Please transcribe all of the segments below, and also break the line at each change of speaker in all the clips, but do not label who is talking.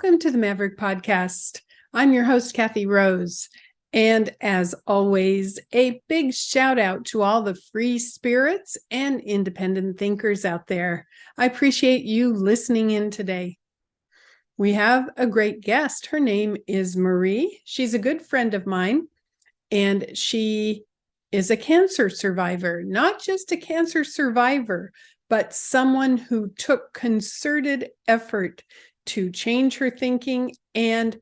Welcome to the Maverick podcast. I'm your host, Kathy Rose. And as always, a big shout out to all the free spirits and independent thinkers out there. I appreciate you listening in today. We have a great guest. Her name is Marie. She's a good friend of mine, and she is a cancer survivor, not just a cancer survivor, but someone who took concerted effort to change her thinking and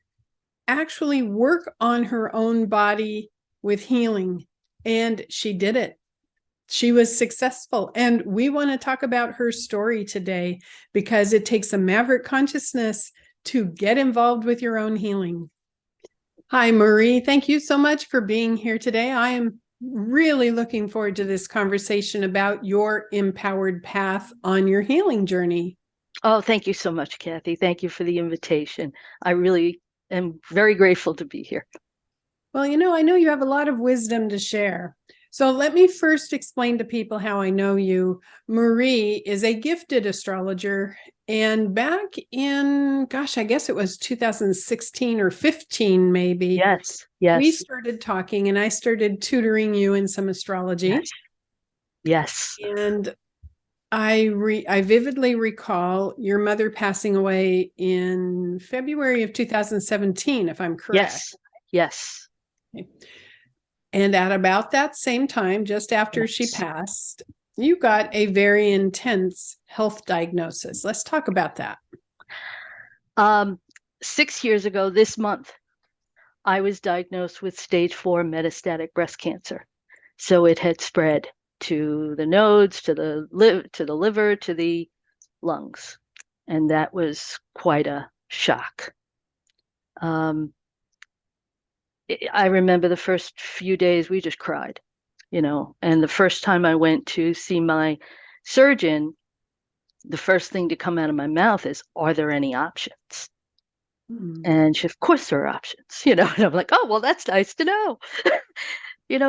actually work on her own body with healing. And she did it. She was successful. And we want to talk about her story today because it takes a maverick consciousness to get involved with your own healing. Hi, Marie. Thank you so much for being here today. I am really looking forward to this conversation about your empowered path on your healing journey.
Oh, thank you so much, Kathy. Thank you for the invitation. I really am very grateful to be here.
Well, I know you have a lot of wisdom to share. So let me first explain to people how I know you. Marie is a gifted astrologer. And back in, I guess it was 2016 or 15, maybe.
Yes.
We started talking and I started tutoring you in some astrology.
Yes.
And I vividly recall your mother passing away in February of 2017, if I'm correct.
Yes.
Okay. And at about that same time, just after she passed, you got a very intense health diagnosis. Let's talk about that.
6 years ago this month, I was diagnosed with stage 4 metastatic breast cancer. So it had spread to the nodes, to the liver, to the lungs. And that was quite a shock. I remember the first few days we just cried, and the first time I went to see my surgeon, the first thing to come out of my mouth is, are there any options? And she, of course there are options, and I'm like, oh, well, that's nice to know.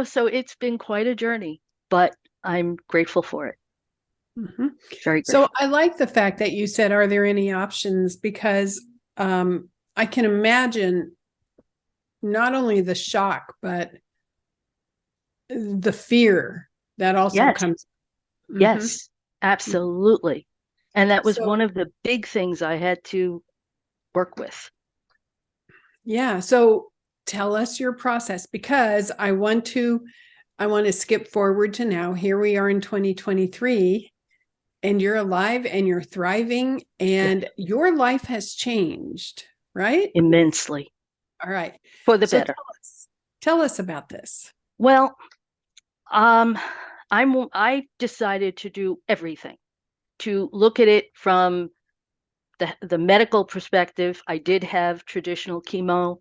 So it's been quite a journey, but I'm grateful for it.
Mm-hmm.
Very grateful.
So I like the fact that you said, are there any options? Because I can imagine not only the shock, but the fear that also comes.
Mm-hmm. Yes, absolutely. And that was one of the big things I had to work with.
Yeah. So tell us your process, because I want to skip forward to now. Here we are in 2023, and you're alive and you're thriving, and your life has changed, right?
Immensely.
All right.
For the better.
Tell us about this.
Well, I decided to do everything, to look at it from the medical perspective. I did have traditional chemo.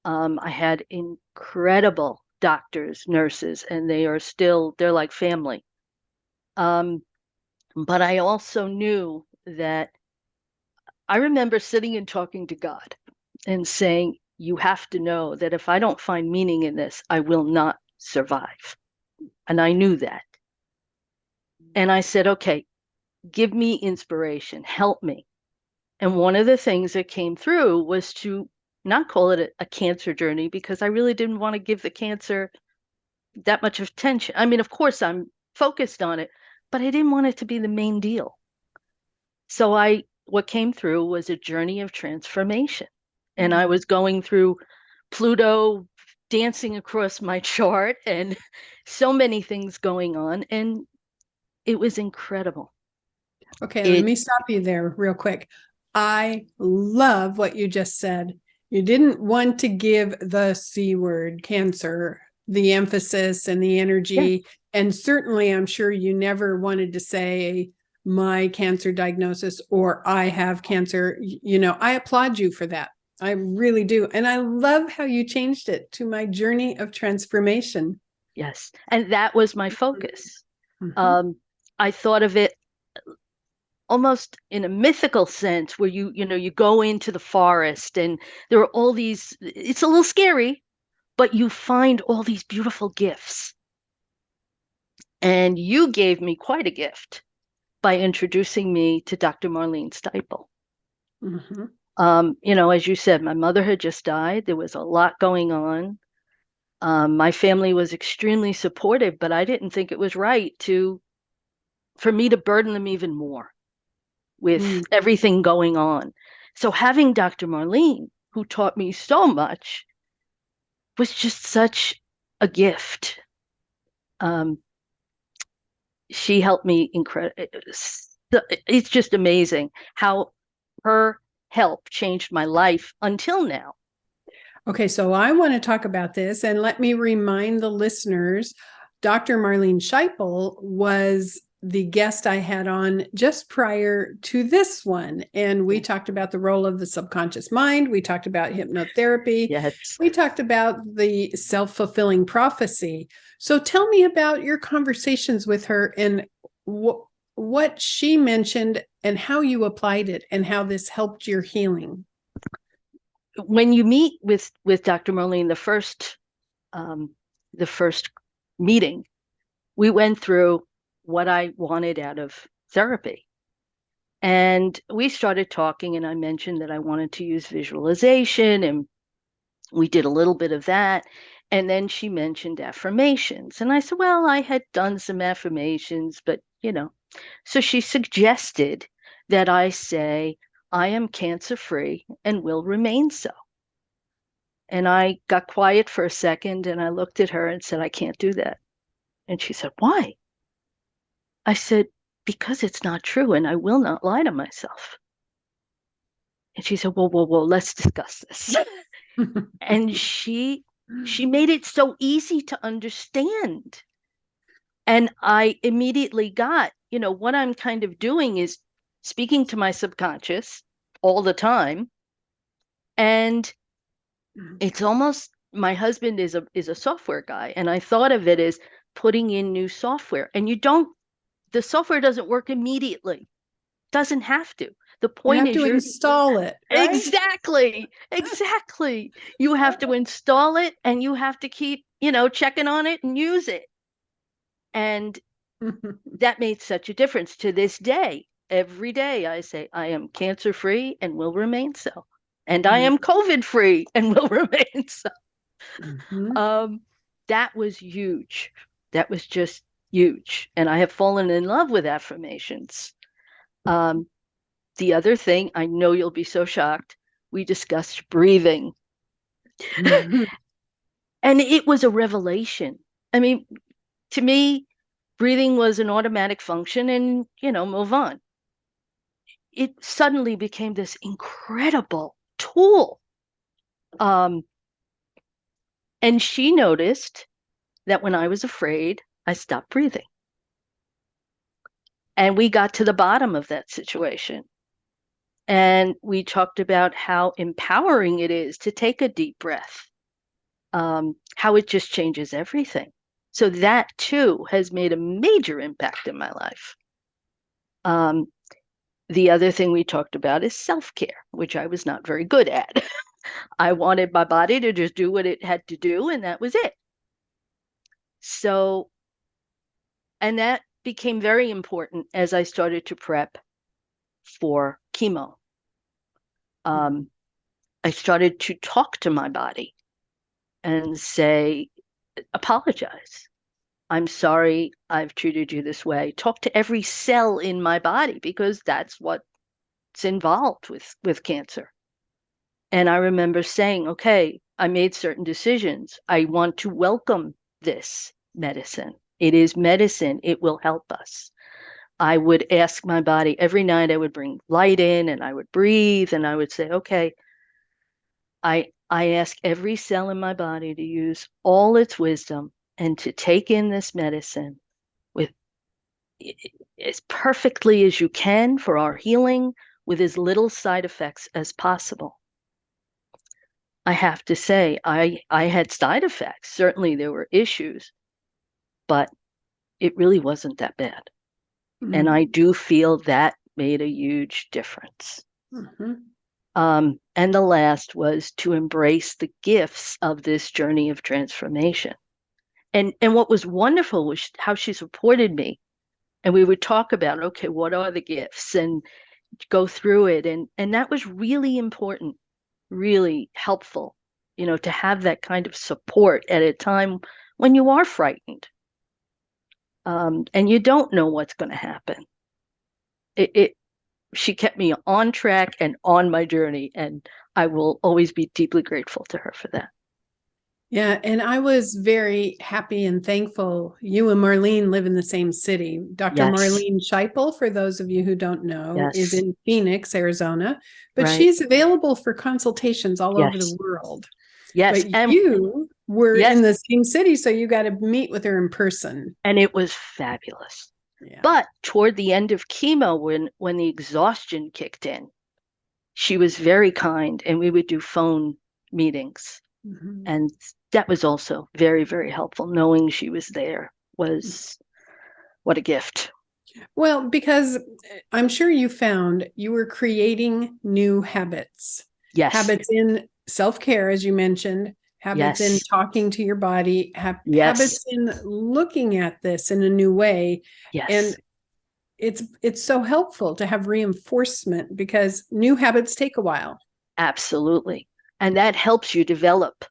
I had incredible doctors, nurses, and they're like family. But I also knew that I remember sitting and talking to God and saying, you have to know that if I don't find meaning in this, I will not survive. And I knew that. And I said, okay, give me inspiration, help me. And one of the things that came through was to not call it a cancer journey, because I really didn't want to give the cancer that much attention. I mean, of course, I'm focused on it, but I didn't want it to be the main deal. So what came through was a journey of transformation. And I was going through Pluto dancing across my chart and so many things going on. And it was incredible.
Okay, let me stop you there real quick. I love what you just said. You didn't want to give the C word, cancer, the emphasis and the energy. And certainly, I'm sure you never wanted to say my cancer diagnosis or I have cancer. I applaud you for that. I really do. And I love how you changed it to my journey of transformation.
Yes. And that was my focus. I thought of it almost in a mythical sense, where you go into the forest and there are all these, it's a little scary, but you find all these beautiful gifts. And you gave me quite a gift by introducing me to Dr. Marlene Steipel. As you said, my mother had just died. There was a lot going on. My family was extremely supportive, but I didn't think it was right for me to burden them even more with
Mm.
everything going on. So having Dr. Marlene, who taught me so much, was just such a gift. Um, she helped me incredible. It's just amazing how her help changed my life until now.
Okay, so I want to talk about this, and let me remind the listeners, Dr. Marlene Scheipel was the guest I had on just prior to this one. And we talked about the role of the subconscious mind. We talked about hypnotherapy.
Yes.
We talked about the self-fulfilling prophecy. So tell me about your conversations with her and what she mentioned and how you applied it and how this helped your healing.
When you meet with Dr. Marlene, the first meeting, we went through what I wanted out of therapy. And we started talking, and I mentioned that I wanted to use visualization, and we did a little bit of that. And then she mentioned affirmations. And I said, well, I had done some affirmations, but So she suggested that I say, I am cancer free and will remain so. And I got quiet for a second and I looked at her and said, I can't do that. And she said, why? I said, because it's not true and I will not lie to myself. And she said, whoa, let's discuss this. And she made it so easy to understand. And I immediately got, what I'm kind of doing is speaking to my subconscious all the time. And it's almost, my husband is a software guy, and I thought of it as putting in new software. And the software doesn't work immediately. Doesn't have to. The
You
point
have
is
to install it, right?
exactly. You have to install it and you have to keep, checking on it and use it. And that made such a difference to this day. Every day I say, I am cancer free and will remain so. And I am COVID free and will remain so.
Mm-hmm.
Um, that was huge. That was just huge. And I have fallen in love with affirmations. Um, the other thing, I know you'll be so shocked, we discussed breathing.
Mm-hmm.
And it was a revelation. I mean, to me, breathing was an automatic function and, move on. It suddenly became this incredible tool. Um, and she noticed that when I was afraid, I stopped breathing. And we got to the bottom of that situation. And we talked about how empowering it is to take a deep breath, how it just changes everything. So that too has made a major impact in my life. Um, the other thing we talked about is self-care, which I was not very good at. I wanted my body to just do what it had to do, and that was it. So, and that became very important as I started to prep for chemo. I started to talk to my body and say, apologize. I'm sorry I've treated you this way. Talk to every cell in my body because that's what's involved with cancer. And I remember saying, okay, I made certain decisions. I want to welcome this medicine. It is medicine. It will help us. I would ask my body every night, I would bring light in and I would breathe and I would say, okay, I ask every cell in my body to use all its wisdom and to take in this medicine with as perfectly as you can for our healing with as little side effects as possible. I have to say, I had side effects. Certainly there were issues, but it really wasn't that bad. And I do feel that made a huge difference.
Mm-hmm.
And the last was to embrace the gifts of this journey of transformation. And what was wonderful was how she supported me. And we would talk about, okay, what are the gifts? And go through it. And that was really important, really helpful, to have that kind of support at a time when you are frightened, and you don't know what's going to happen. She kept me on track and on my journey, and I will always be deeply grateful to her for that.
Yeah, and I was very happy and thankful. You and Marlene live in the same city. Dr.
Yes,
Marlene Scheipel, for those of you who don't know, is
yes,
in Phoenix, Arizona, but
right,
she's available for consultations all over the
yes,
world.
yes,
But you were in
yes,
the same city, so you got to meet with her in person.
and it was fabulous.
Yeah.
But toward the end of chemo, when the exhaustion kicked in, she was very kind, and we would do phone meetings.
Mhm.
And that was also very, very helpful. Knowing she was there was what a gift.
Well, because I'm sure you found you were creating new
Yes,
habits in self care, as you mentioned, habits in
yes,
talking to your body,
yes,
habits in looking at this in a new way. And
yes,
it's so helpful to have reinforcement because new habits take a while.
absolutely. And that helps you develop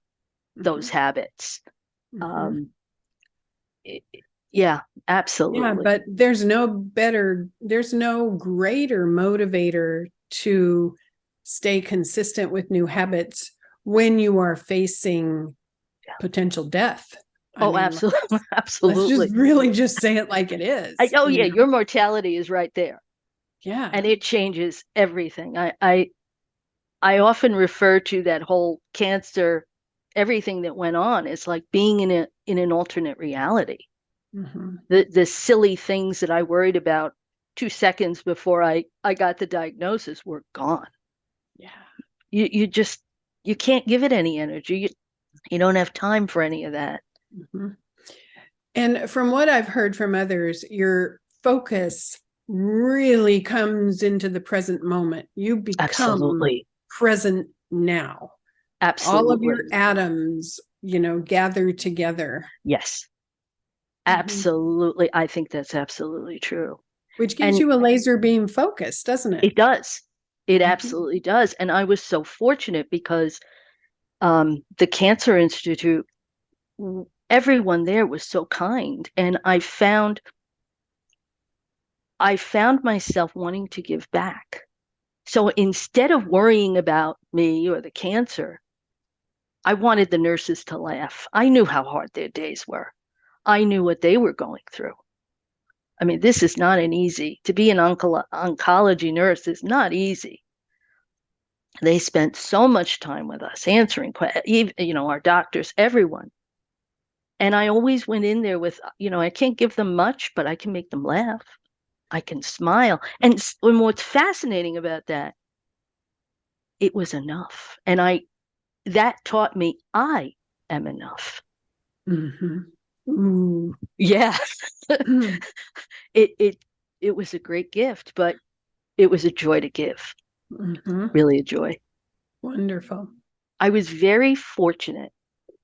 those
Mhm,
habits.
mhm.
Um, it, yeah,
Yeah,
absolutely.
but there's no greater motivator to stay consistent with new habits when you are facing
Yeah.
potential death. I
Oh,
mean,
absolutely,
let's just
absolutely.
really just say it like it is,
Oh,
you
yeah,
know?
your mortality is right there, and
Yeah.
it changes everything. I often refer to that whole cancer, everything that went on. It's like being in an alternate reality.
Mhm.
The silly things that I worried about 2 seconds before I got the diagnosis were gone.
Yeah.
You just you can't give it any energy. You don't have time for any of that.
Mhm. And from what I've heard from others, your focus really comes into the present moment. You become
Absolutely.
present now. All of your
Absolutely.
atoms, gather together.
Yes.
Mhm.
Absolutely. I think that's absolutely true.
Which gives
And
you a laser beam focus, doesn't it?
it does. It
Mhm.
absolutely does. And I was so fortunate because the Cancer Institute, everyone there was so kind. And I found myself wanting to give back. So instead of worrying about me or the cancer, I wanted the nurses to laugh. I knew how hard their days were. I knew what they were going through. I mean, this is not an easy, to be an oncology nurse is not easy. They spent so much time with us answering, our doctors, everyone. And I always went in there with, I can't give them much, but I can make them laugh. I can smile. And what's fascinating about that, it was enough. And that taught me I am enough.
Mhm. Ooh.
Yeah.
Mhm.
It it it was a great gift, but it was a joy to give.
Mhm.
Really a joy.
Wonderful.
I was very fortunate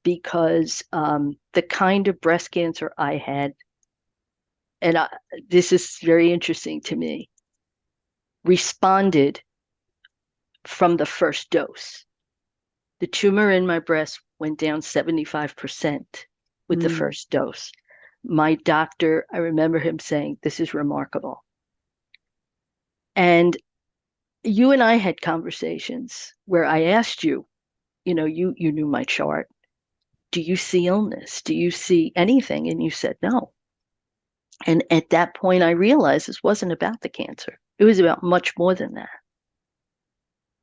because the kind of breast cancer I had, and this is very interesting to me, responded from the first dose. The tumor in my breast went down 75% with the
Mm.
first dose. My doctor, I remember him saying, "This is remarkable." And you and I had conversations where I asked you, you knew my chart. Do you see illness? Do you see anything? And you said no. And at that point, I realized this wasn't about the cancer. It was about much more than that.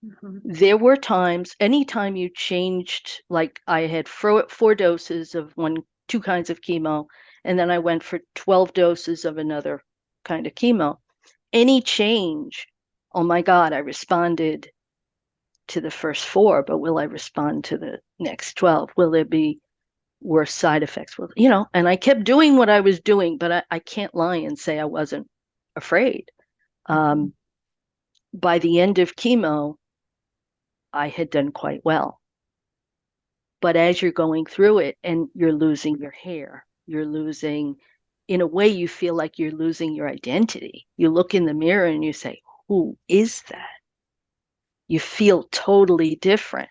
Mhm.
There were times, anytime you changed, like I had four doses of two kinds of chemo, and then I went for 12 doses of another kind of chemo. Any change, oh my God, I responded to the first four, but will I respond to the next 12? Will there be worse side effects? And I kept doing what I was doing, but I can't lie and say I wasn't afraid.
Mhm.
Um, by the end of chemo, I had done quite well. But as you're going through it and you're losing your hair, in a way, you feel like you're losing your identity. You look in the mirror and you say, who is that? You feel totally different,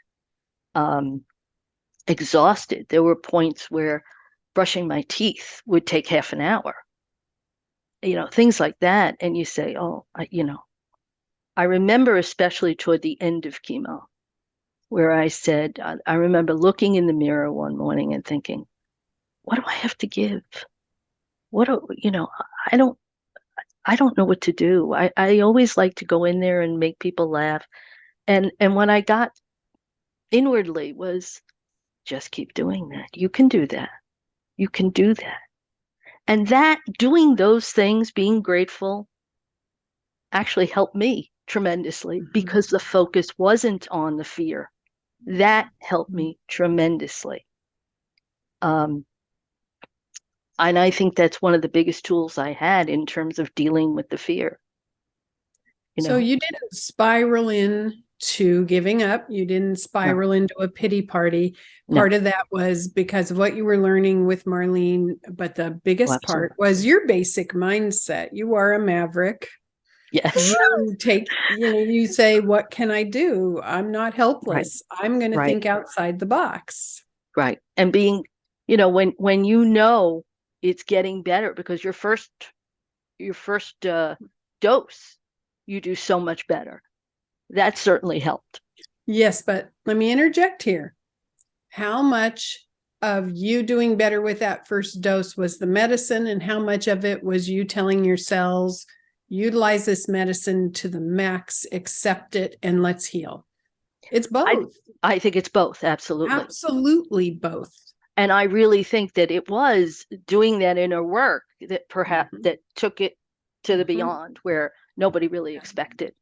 exhausted. There were points where brushing my teeth would take half an hour, things like that. And you say, oh, I remember especially toward the end of chemo, where I said, I remember looking in the mirror one morning and thinking, what do I have to give? What do, I don't, I don't know what to do. I always like to go in there and make people laugh. And what I got inwardly was just keep doing that. You can do that. You can do that. And that doing those things, being grateful, actually helped me tremendously because the focus wasn't on the fear. That helped me tremendously. And I think that's one of the biggest tools I had in terms of dealing with the fear.
So you didn't spiral into giving up. You didn't spiral into a pity party. Part of that was because of what you were learning with Marlene. But the biggest part was your basic mindset. You are a maverick.
Yes.
You say, what can I do? I'm not helpless. Right. I'm going to think outside the box.
Right. And being, when it's getting better because your first dose, you do so much better. That certainly helped.
Yes, but let me interject here. How much of you doing better with that first dose was the medicine, and how much of it was you telling your cells, utilize this medicine to the max, accept it, and let's heal? It's both.
I think it's both. Absolutely.
Absolutely both.
And I really think that it was doing that inner work that perhaps that took it to the beyond where nobody really expected.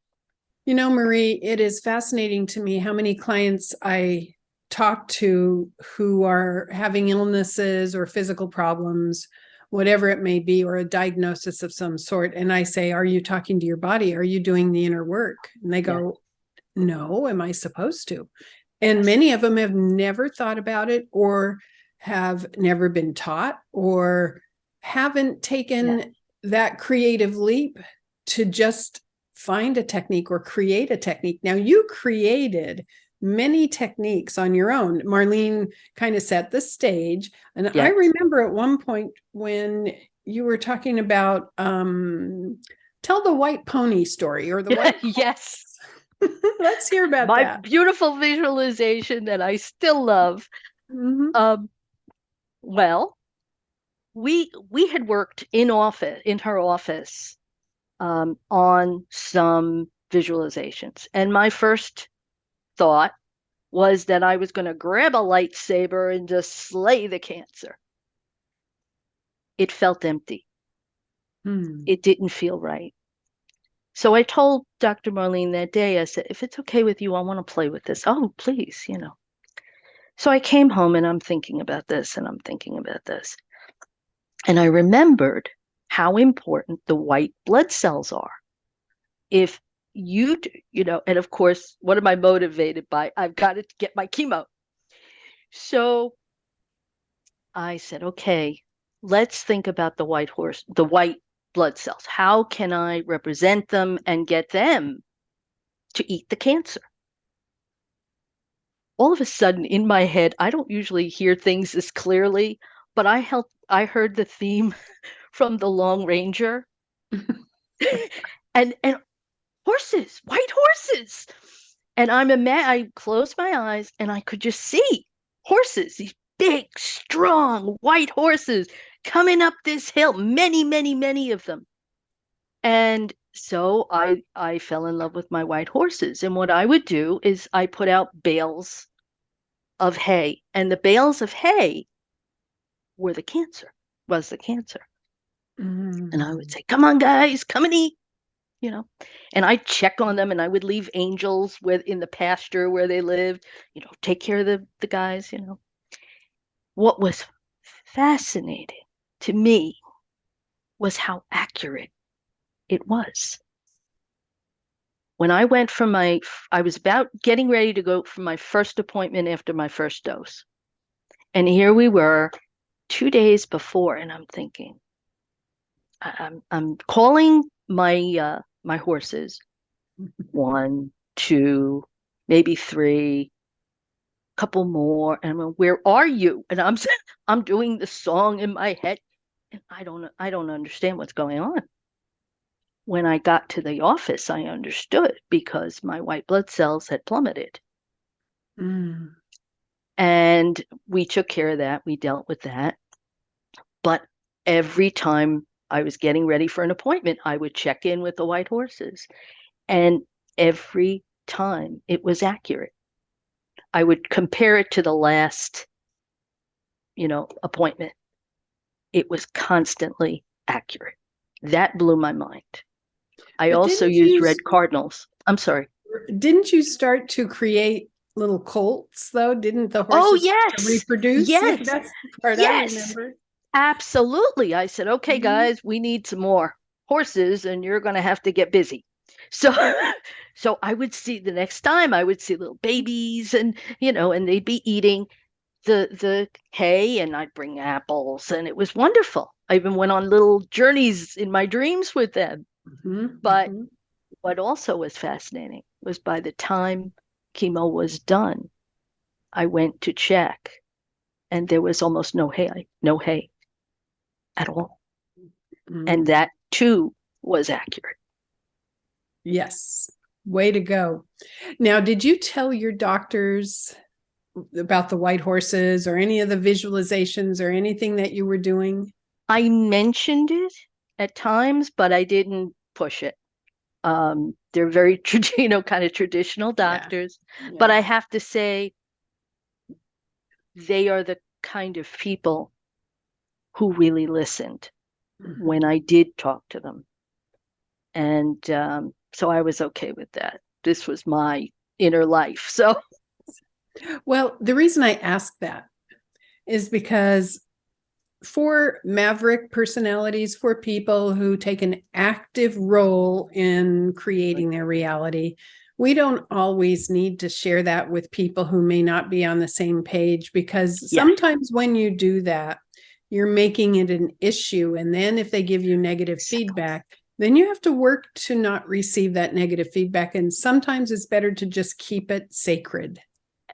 Marie, it is fascinating to me how many clients I talk to who are having illnesses or physical problems, whatever it may be, or a diagnosis of some sort. And I say, are you talking to your body? Are you doing the inner work? And they go, no, am I supposed to? And many of them have never thought about it or have never been taught or haven't taken that creative leap to just find a technique or create a technique. Now, you created many techniques on your own. Marlene kind of set the stage. And I remember at one point when you were talking about tell the white pony story or the white
yes.
Let's hear about
my
that.
Beautiful visualization that I still love. Well, we had worked in her office on some visualizations, and my first thought was that I was going to grab a lightsaber and just slay the cancer. It felt empty. It didn't feel right. So I told Dr. Marlene that day, I said, if it's okay with you, I want to play with this. Oh, please, So I came home and I'm thinking about this and I'm thinking about this. And I remembered how important the white blood cells are. If you, and of course, what am I motivated by? I've got to get my chemo. So I said, okay, let's think about the white blood cells. How can I represent them and get them to eat the cancer? All of a sudden in my head, I don't usually hear things this clearly, but I heard the theme from The Long Ranger. and horses, white horses. And I closed my eyes and I could just see horses, these big, strong white horses coming up this hill, many, many, many of them. And so I fell in love with my white horses. And what I would do is I put out bales of hay, and the bales of hay was the cancer. And I would say, come on, guys, come and eat. And I'd check on them and I would leave angels in the pasture where they lived, take care of the guys, What was fascinating to me was how accurate it was. When I went I was about getting ready to go for my first appointment after my first dose. And here we were 2 days before, and I'm thinking, I'm calling my horses 1, 2, maybe 3, couple more. And I'm like, where are you? And I'm doing the song in my head, and I don't understand what's going on. When I got to the office, I understood because my white blood cells had plummeted.
Mm.
And we took care of that. We dealt with that. But every time I was getting ready for an appointment, I would check in with the white horses. And every time it was accurate. I would compare it to the last, appointment. It was constantly accurate. That blew my mind. I
But
also used red cardinals. I'm sorry.
didn't you start to create little colts though? Didn't the
Oh,
horses start to
yes.
reproduce?
Yes.
That's the part I
Yes.
remember.
Absolutely. I said, okay,
Mhm.
guys, we need some more horses and you're going to have to get busy. So, so I would see the next time I would see little babies and, and they'd be eating the hay and I'd bring apples and it was wonderful. I even went on little journeys in my dreams with them.
Mhm,
But
mhm.
what also was fascinating was by the time chemo was done, I went to check and there was almost no hay at all. And
Mm.
that too was accurate.
Yes. Way to go. Now, did you tell your doctors about the white horses or any of the visualizations or anything that you were doing?
I mentioned it at times, but I didn't push it. They're very, kind of traditional
Yeah.
doctors. But
Yeah.
I have to say, they are the kind of people who really listened
Mhm.
when I did talk to them. And so I was okay with that. This was my inner life. So,
Well, the reason I ask that is because for Maverick personalities, for people who take an active role in creating their reality, we don't always need to share that with people who may not be on the same page, because
yes,
sometimes when you do that, you're making it an issue. And then if they give you negative feedback, then you have to work to not receive that negative feedback. And sometimes it's better to just keep it sacred.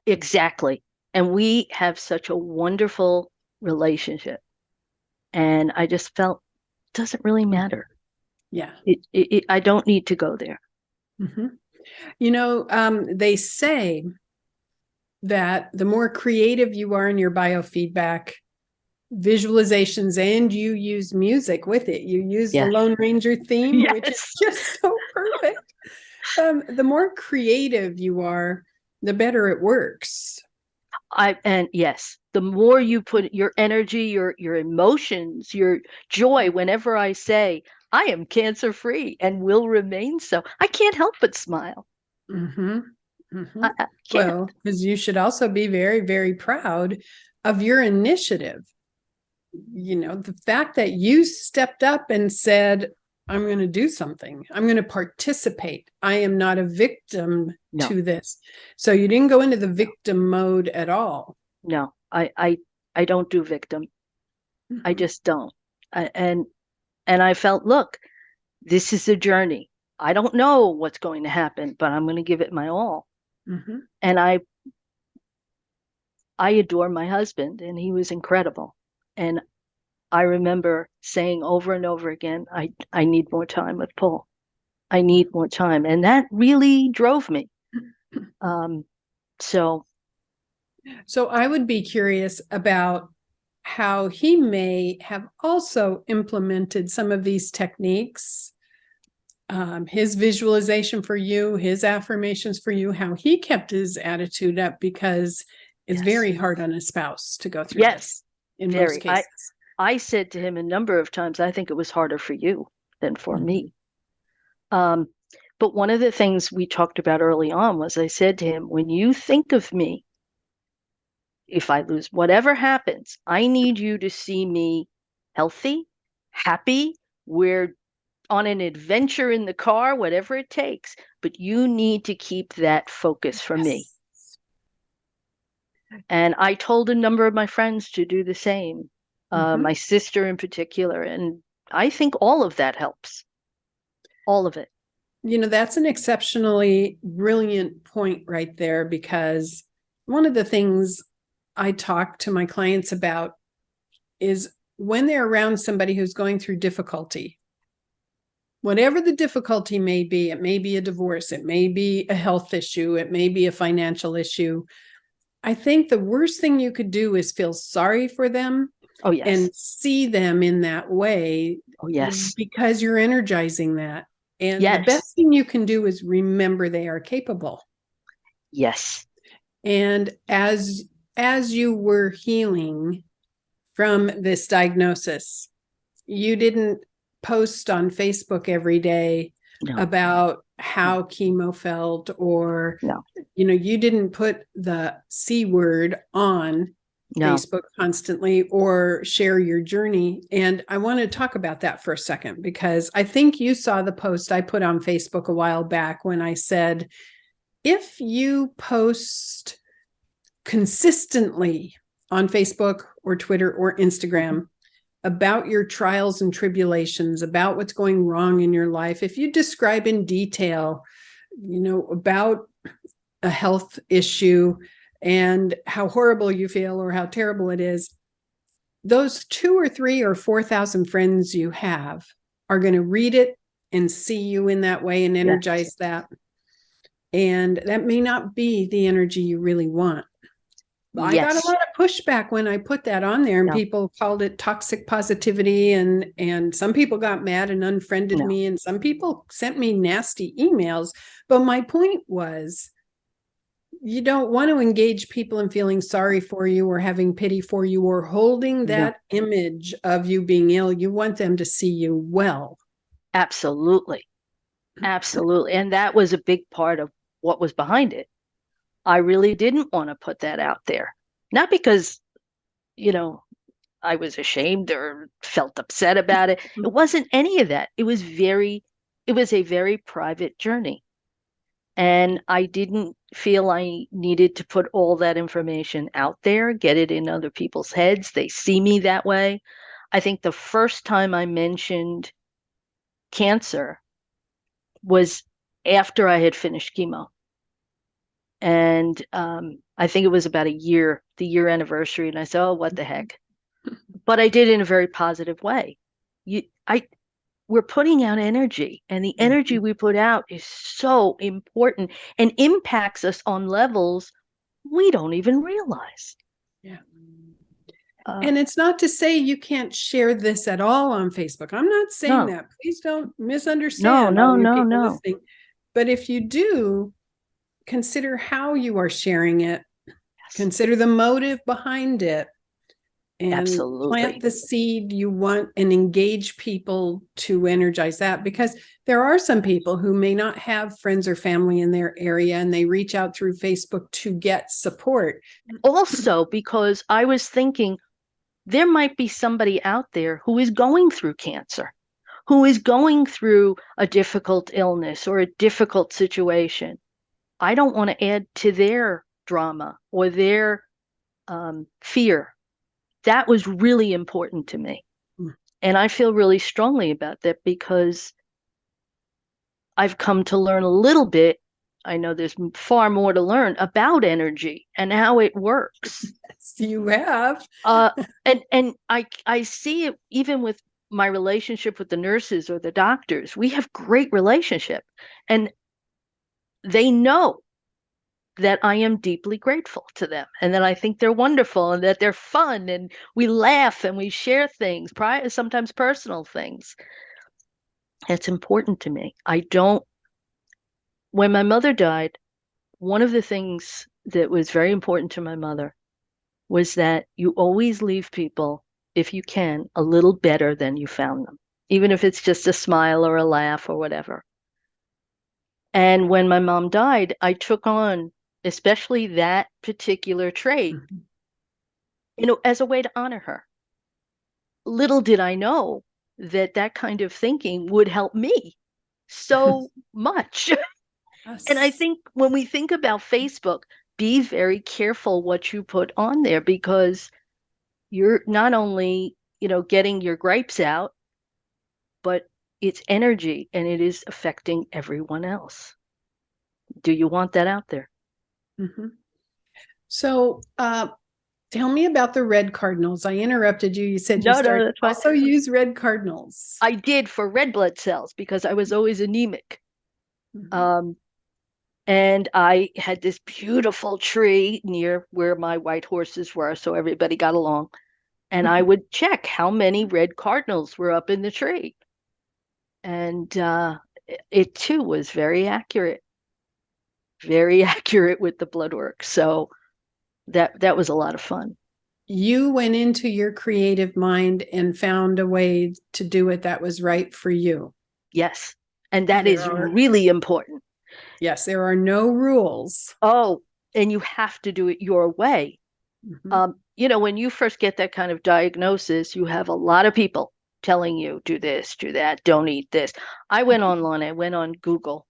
exactly. And we have such a wonderful relationship. And I just felt it doesn't really matter.
Yeah.
I don't need to go there.
Mhm. They say that the more creative you are in your biofeedback visualizations, and you use music with it, you use the
Yes.
Lone Ranger theme, which is
Yes.
just so perfect. The more creative you are, the better it works.
And yes, the more you put your energy, your emotions, your joy, whenever I say I am cancer free and will remain so, I can't help but smile.
Mm-hmm. Mm-hmm.
I can't.
Well, because you should also be very, very proud of your initiative. The fact that you stepped up and said, I'm going to do something, I'm going to participate, I am not a victim
No,
to this. So you didn't go into the victim mode at all.
no, I don't do victim. I
Mm-hmm.
just don't. And I felt, look, this is a journey. I don't know what's going to happen, but I'm going to give it my all.
Mm-hmm.
And I adore my husband, and he was incredible. And I remember saying over and over again, I need more time with Paul. I need more time. And that really drove me. Um, so,
So I would be curious about how he may have also implemented some of these techniques, his visualization for you, his affirmations for you, how he kept his attitude up, because it's
yes,
very hard on a spouse to go through
yes,
this in most
very.
cases.
I said to him a number of times, I think it was harder for you than for
Mhm.
me. Um, but one of the things we talked about early on was I said to him, when you think of me, if I lose, whatever happens, I need you to see me healthy, happy. We're on an adventure in the car, whatever it takes, but you need to keep that focus for me.
Yes.
And I told a number of my friends to do the same, my
Mhm.
sister in particular. And I think all of that helps, all of it.
That's an exceptionally brilliant point right there, because one of the things I talk to my clients about is when they're around somebody who's going through difficulty, whatever the difficulty may be, it may be a divorce, it may be a health issue, it may be a financial issue. I think the worst thing you could do is feel sorry for them.
Oh, yes.
And see them in that way.
Oh, yes.
Because you're energizing that. And
yes.
The best thing you can do is remember they are capable.
Yes.
And as you were healing from this diagnosis, you didn't post on Facebook every day about how chemo felt, or you didn't put the C word on Facebook constantly, or share your journey. And I want to talk about that for a second, because I think you saw the post I put on Facebook a while back when I said, if you post consistently on Facebook or Twitter or Instagram about your trials and tribulations, about what's going wrong in your life, if you describe in detail, about a health issue and how horrible you feel or how terrible it is, those 2 or 3 or 4,000 friends you have are going to read it and see you in that way and energize that. And that may not be the energy you really want. I got a lot of pushback when I put that on there, and people called it toxic positivity, and some people got mad and unfriended me, and some people sent me nasty emails. But my point was, you don't want to engage people in feeling sorry for you or having pity for you or holding that image of you being ill. You want them to see you well.
Absolutely. Absolutely. And that was a big part of what was behind it. I really didn't want to put that out there. Not because, I was ashamed or felt upset about it. It wasn't any of that. It was a very private journey. And I didn't feel I needed to put all that information out there, get it in other people's heads. They see me that way. I think the first time I mentioned cancer was after I had finished chemo. And I think it was about the year anniversary. And I said, oh, what the heck? But I did it in a very positive way. We're putting out energy, and the energy we put out is so important and impacts us on levels we don't even realize.
Yeah. And it's not to say you can't share this at all on Facebook. I'm not saying that. Please don't misunderstand.
No.
But if you do, consider how you are sharing it. Consider the motive behind it. And plant the seed you want and engage people to energize that, because there are some people who may not have friends or family in their area, and they reach out through Facebook to get support.
Also, because I was thinking there might be somebody out there who is going through cancer, who is going through a difficult illness or a difficult situation. I don't want to add to their drama or their fear. That was really important to me. And I feel really strongly about that, because I've come to learn a little bit. I know there's far more to learn about energy and how it works.
Yes, you have.
And I see it even with my relationship with the nurses or the doctors. We have great relationship, and they know that I am deeply grateful to them, and that I think they're wonderful, and that they're fun, and we laugh and we share things, sometimes personal things. It's important to me. When my mother died, one of the things that was very important to my mother was that you always leave people, if you can, a little better than you found them, even if it's just a smile or a laugh or whatever. And when my mom died, I took on especially that particular trait, as a way to honor her. Little did I know that kind of thinking would help me so much. Yes. And I think when we think about Facebook, be very careful what you put on there, because you're not only, getting your gripes out, but it's energy and it is affecting everyone else. Do you want that out there?
Mm-hmm. So, tell me about the red cardinals. I interrupted you. You said you
No,
started
that's fine.
also use red cardinals.
I did for red blood cells because I was always anemic.
Mm-hmm.
And I had this beautiful tree near where my white horses were, so everybody got along. And I would check how many red cardinals were up in the tree. And it too was very accurate with the blood work. So that was a lot of fun.
You went into your creative mind and found a way to do it that was right for you.
Yes. And that
There
is
are,
really important.
yes, there are no rules.
Oh, and you have to do it your way.
Mm-hmm.
When you first get that kind of diagnosis, you have a lot of people telling you, do this, do that, don't eat this. I went online, I went on Google,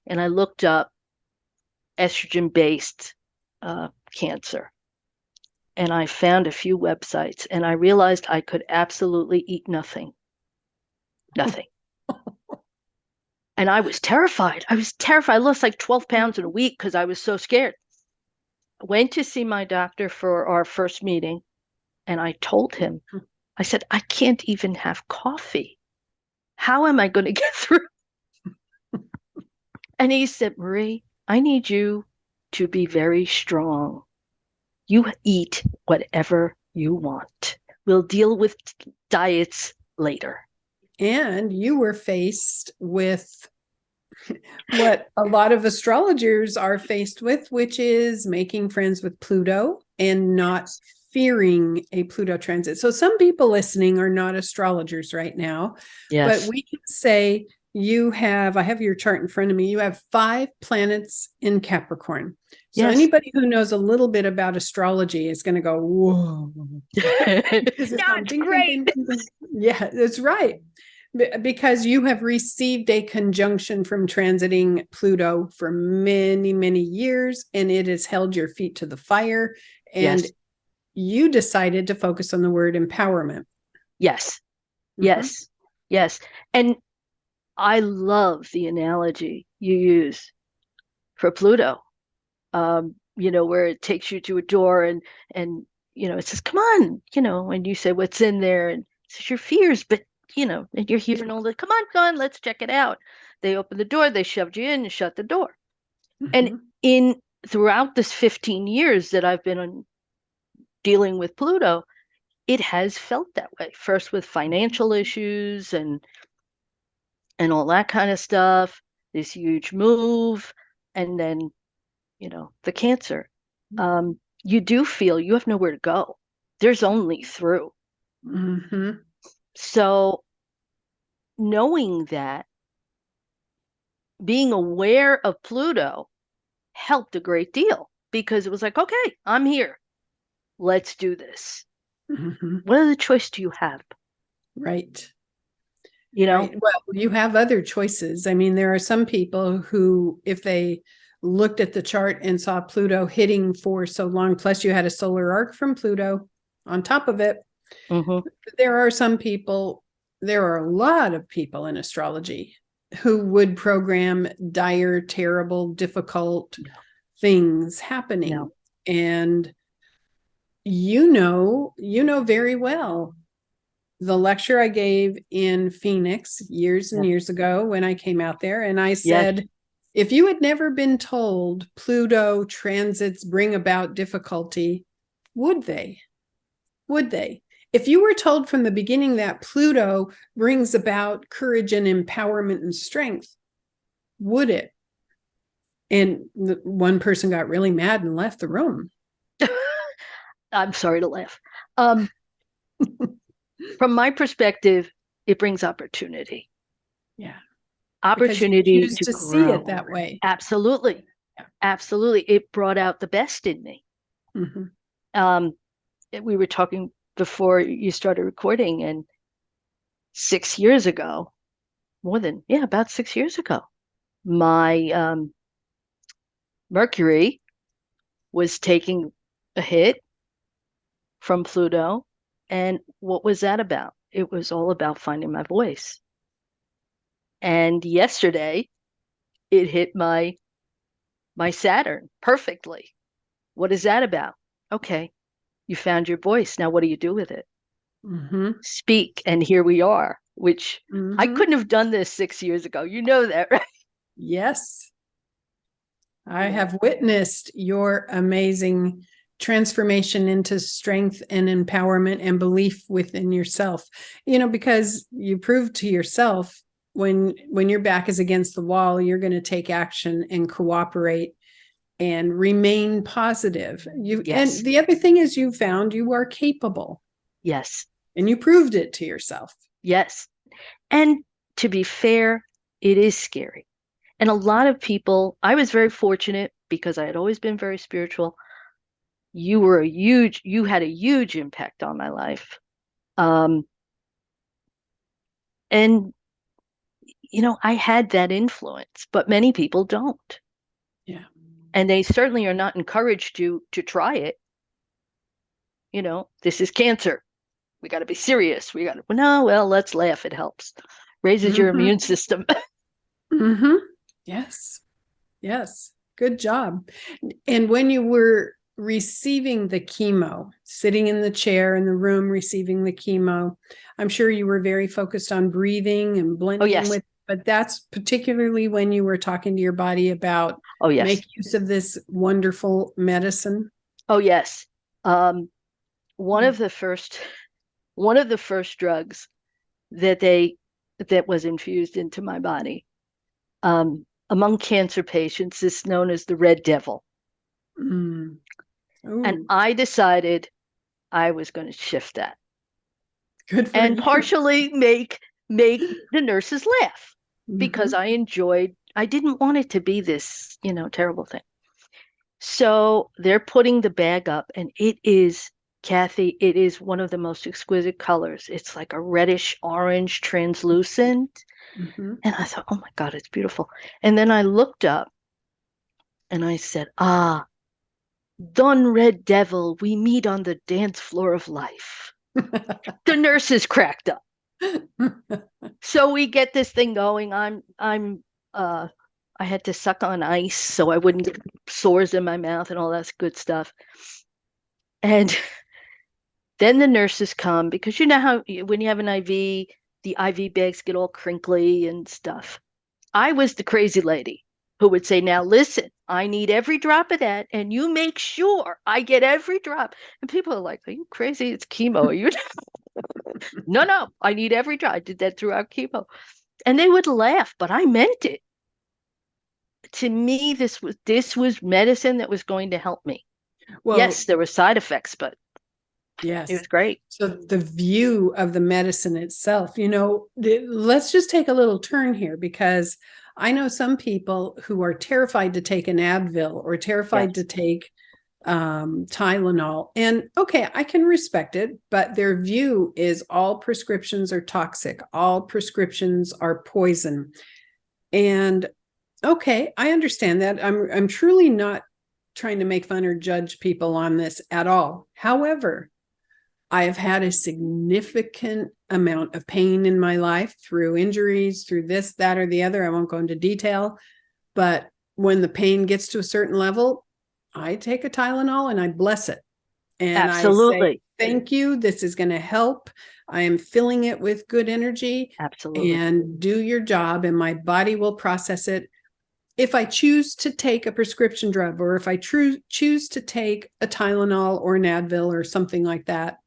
and I looked up estrogen-based cancer. And I found a few websites, and I realized I could absolutely eat nothing. Nothing. And I was terrified. I was terrified. I lost like 12 pounds in a week because I was so scared. I went to see my doctor for our first meeting, and I told him, I said, I can't even have coffee. How am I going to get through? And he said, Marie, I need you to be very strong. You eat whatever you want. We'll deal with diets later.
And you were faced with what a lot of astrologers are faced with, which is making friends with Pluto and not fearing a Pluto transit. So some people listening are not astrologers right now, but
Yes.
we can say I have your chart in front of me. You have 5 planets in Capricorn. So
Yes.
anybody who knows a little bit about astrology is going to go, whoa.
It's great.
Yeah, that's right. Because you have received a conjunction from transiting Pluto for many, many years, and it has held your feet to the fire. And
Yes.
you decided to focus on the word empowerment.
Yes.
Mm-hmm.
Yes. Yes. And I love the analogy you use for Pluto. Where it takes you to a door and it says, come on, and you say what's in there and it says your fears, but and you're hearing all the come on, let's check it out. They open the door, they shoved you in and shut the door. And
Mm-hmm.
in throughout this 15 years that I've been dealing with Pluto, it has felt that way. First with financial issues and all that kind of stuff, this huge move, and then the cancer. You do feel you have nowhere to go. There's only through.
Mm-hmm.
So knowing that, being aware of Pluto helped a great deal because it was like, okay, I'm here. Let's do this.
Mm-hmm.
What other choice do you have?
Right.
You know?
Right. Well, you have other choices. I mean, there are some people who, if they looked at the chart and saw Pluto hitting for so long, plus you had a solar arc from Pluto on top of it,
Mm-hmm.
there are a lot of people in astrology who would program dire, terrible, difficult things happening.
No.
And you know very well the lecture I gave in Phoenix years and
Yes.
years ago when I came out there, and I
Yes.
said, if you had never been told Pluto transits bring about difficulty, would they? Would they? If you were told from the beginning that Pluto brings about courage and empowerment and strength, would it? And one person got really mad and left the room.
I'm sorry to laugh. From my perspective, it brings opportunity.
Yeah. Because you
Opportunity
choose
to
to see it
grow.
that way.
Absolutely.
Yeah.
Absolutely. It brought out the best in me.
Mm-hmm.
We were talking before you started recording, and 6 years ago, about 6 years ago, my Mercury was taking a hit from Pluto. And what was that about? It was all about finding my voice. And yesterday it hit my Saturn perfectly. What is that about? Okay, you found your voice. Now what do you do with it?
Mm-hmm.
Speak, and here we are, which I
Mm-hmm.
couldn't have done this 6 years ago. You know that, right?
Yes. I
You know,
have witnessed your amazing transformation into strength and empowerment and belief within yourself. Because you proved to yourself when your back is against the wall, you're going to take action and cooperate and remain positive. And
yes,
the other thing is you found you are capable
yes,
and you proved it to yourself.
yes. And to be fair, it is scary. And a lot of people, I was very fortunate because I had always been very spiritual. You had a huge impact on my life. Um, and I had that influence, but many people don't.
Yeah.
And they certainly are not encouraged to try it. This is cancer. We got to be serious. We got to, no, well, let's laugh. It helps. Raises your
Mm-hmm.
immune system.
Mm-hmm. Yes. Yes. Good job. And when you were receiving the chemo, sitting in the chair in the room receiving the chemo, I'm sure you were very focused on breathing and
Oh,
blending
yes.
with, but that's particularly when you were talking to your body about
Oh, yes.
make use of this wonderful medicine.
Oh, yes. Um, one of the first one of the first drugs that was infused into my body among cancer patients is known as the red devil.
Mm.
And
Oh,
I decided I was going to shift that
good for
and
you.
partially make the nurses laugh because
Mm-hmm.
I didn't want it to be this, terrible thing. So they're putting the bag up, and it is, Kathy, it is one of the most exquisite colors. It's like a reddish orange, translucent.
Mm-hmm.
And I thought, oh my God, it's beautiful. And then I looked up and I said, Don Red Devil, we meet on the dance floor of life. The nurses cracked up. So we get this thing going. Uh, I had to suck on ice so I wouldn't get sores in my mouth and all that good stuff. And then the nurses come because you know how when you have an IV, the IV bags get all crinkly and stuff. I was the crazy lady who would say, now listen, I need every drop of that, and you make sure I get every drop. And people are like, are you crazy? It's chemo. Are you? No, no, I need every drop. I did that throughout chemo. And they would laugh, but I meant it. To me, this was medicine that was going to help me.
Well,
Yes, there were side effects, but it
yes.
was great.
So the view of the medicine itself, let's just take a little turn here because I know some people who are terrified to take an Advil or terrified to
Yes,
take Tylenol. And okay, I can respect it, but their view is all prescriptions are toxic, all prescriptions are poison. And okay, I understand that. I'm truly not trying to make fun or judge people on this at all. However, I have had a significant amount of pain in my life through injuries, through this, that, or the other. I won't go into detail, but when the pain gets to a certain level, I take a Tylenol and I bless it. And I say,
absolutely.
thank you. This is going to help. I am filling it with good energy
Absolutely.
and do your job, and my body will process it. If I choose to take a prescription drug or if I choose to take a Tylenol or an Advil or something like that,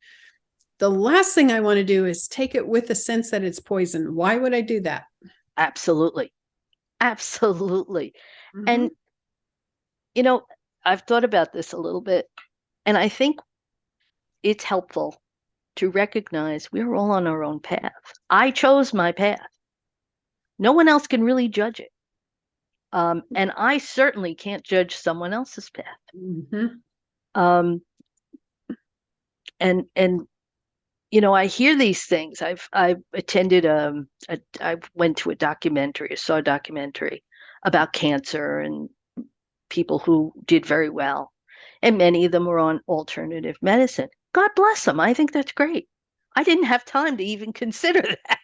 the last thing I want to do is take it with a sense that it's poison. Why would I do that?
Absolutely. Absolutely.
Mm-hmm.
And, you know, I've thought about this a little bit, and I think it's helpful to recognize we're all on our own path. I chose my path. No one else can really judge it. And I certainly can't judge someone else's path.
Mm-hmm.
Um, and I hear these things. I've attended I went to a documentary, saw a documentary about cancer and people who did very well, and many of them were on alternative medicine. God bless them. I think that's great. I didn't have time to even consider that.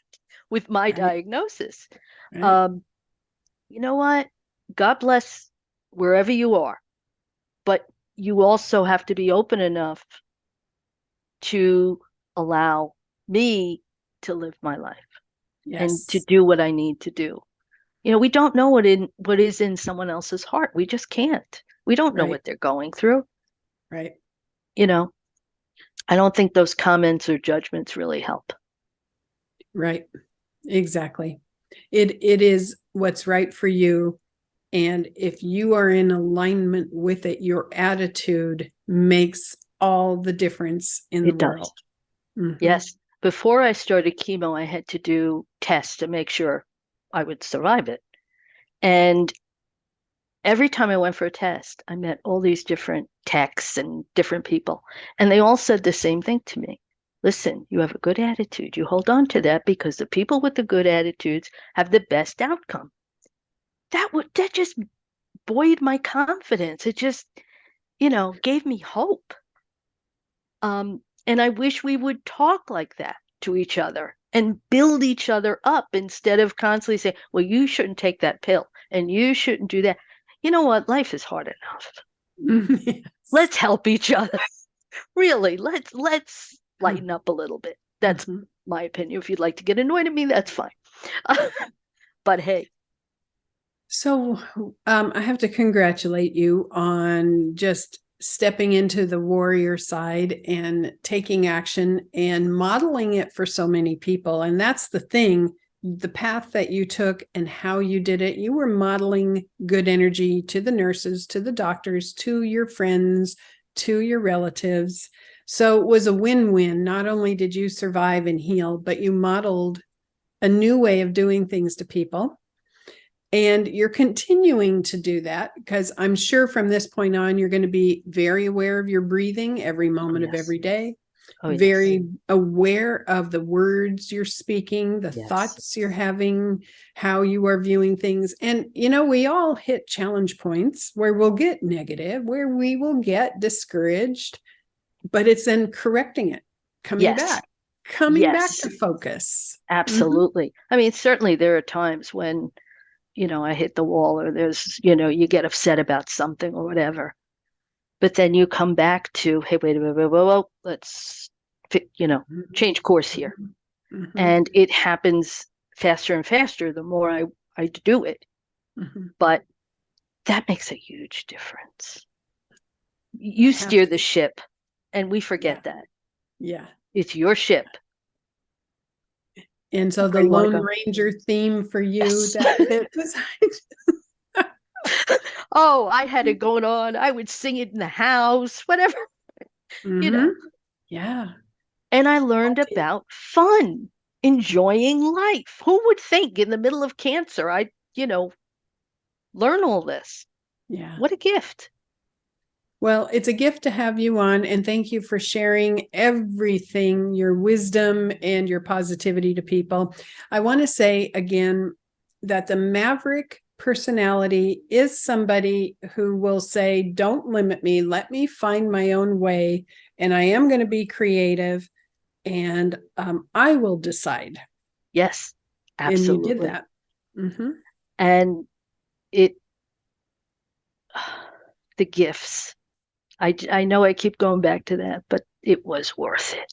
with my
Right.
diagnosis.
Right.
Um, you know what? God bless wherever you are, but you also have to be open enough to allow me to live my life and to
Yes.
do what I need to do. We don't know what is in someone else's heart. We just can't. We don't know
Right.
what they're going through.
Right.
You know, I don't think those comments or judgments really help.
Right. Exactly. It is what's right for you. And if you are in alignment with it, your attitude makes all the difference in the
It
world.
does.
Mm-hmm.
Yes. Before I started chemo, I had to do tests to make sure I would survive it. And every time I went for a test, I met all these different techs and different people. And they all said the same thing to me. Listen, you have a good attitude. You hold on to that because the people with the good attitudes have the best outcome. That just buoyed my confidence. It just, gave me hope. And I wish we would talk like that to each other and build each other up instead of constantly saying, well, you shouldn't take that pill and you shouldn't do that. You know what? Life is hard enough.
Yes.
Let's help each other. Really, let's lighten up a little bit. That's
Mm-hmm.
my opinion. If you'd like to get annoyed at me, that's fine. But hey,
So I have to congratulate you on just stepping into the warrior side and taking action and modeling it for so many people. And that's the thing, the path that you took and how you did it. You were modeling good energy to the nurses, to the doctors, to your friends, to your relatives. So it was a win-win. Not only did you survive and heal, but you modeled a new way of doing things to people. And you're continuing to do that because I'm sure from this point on, you're going to be very aware of your breathing every
oh
moment of
yes,
every day,
oh yes,
very aware of the words you're speaking, the
yes,
thoughts you're having, how you are viewing things. And, we all hit challenge points where we'll get negative, where we will get discouraged, but it's then correcting it, coming
yes,
back
yes,
to focus. Mm-hmm.
absolutely. I mean, certainly there are times when I hit the wall or there's, you get upset about something or whatever. But then you come back to, hey, wait, wait, wait, wait, wait, let's, change course here.
Mm-hmm.
And it happens faster and faster the more I do it.
Mm-hmm.
But that makes a huge difference.
I
You
have
steer
to.
the ship, and we
Yeah.
forget that.
Yeah.
It's your ship.
And so the
Where do you want to
Lone
go?
Ranger theme for you
Yes.
that fits.
Oh, I had it going on. I would sing it in the house, whatever, you
Mm-hmm.
know.
Yeah.
And I
I
learned
did.
about fun, enjoying life. Who would think in the middle of cancer I'd, learn all this?
Yeah.
What a gift.
Well, it's a gift to have you on, and thank you for sharing everything, your wisdom and your positivity to people. I want to say again that the Maverick personality is somebody who will say, don't limit me, let me find my own way, and I am going to be creative, and I will decide.
Yes,
And you did
absolutely.
that. Mm-hmm.
And it, the gifts. I know I keep going back to that, but it was worth it.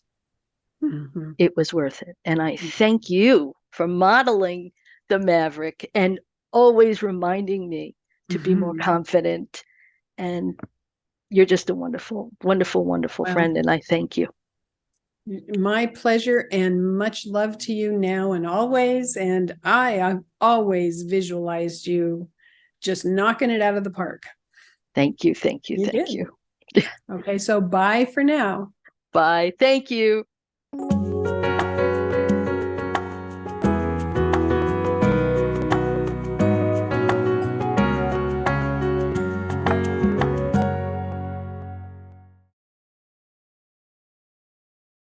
Mm-hmm.
It was worth it. And I thank you for modeling the Maverick and always reminding me to be more
Mm-hmm.
confident. And you're just a wonderful, wonderful, wonderful
Well,
friend. And I thank you.
my pleasure and much love to you now and always. And I've always visualized you just knocking it out of the park.
Thank you. Thank you.
You
Thank
did.
you.
Okay, so bye for now.
Bye. Thank you.